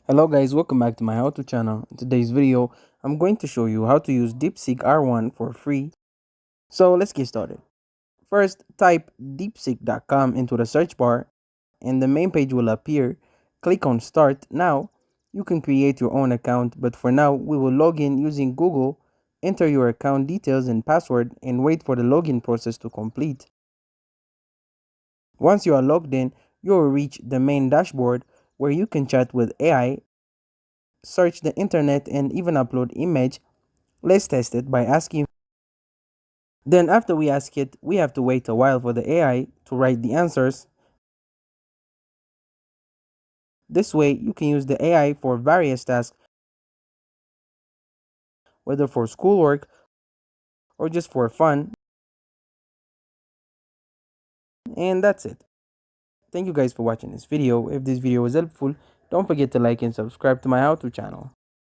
Hello guys, welcome back to my how-to channel. In today's video, I'm going to show you how to use DeepSeek R1 for free. So let's get started. First, type deepseek.com into the search bar and the main page will appear. Click on Start. Now, you can create your own account, but for now, we will log in using Google. Enter your account details and password and wait for the login process to complete. Once you are logged in, you will reach the main dashboard where you can chat with AI, search the internet, and even upload image. Let's test it by asking. Then after we ask it, we have to wait a while for the AI to write the answers. This way, you can use the AI for various tasks, whether for schoolwork or just for fun. And that's it. Thank you guys for watching this video. If this video was helpful, don't forget to like and subscribe to my how-to channel.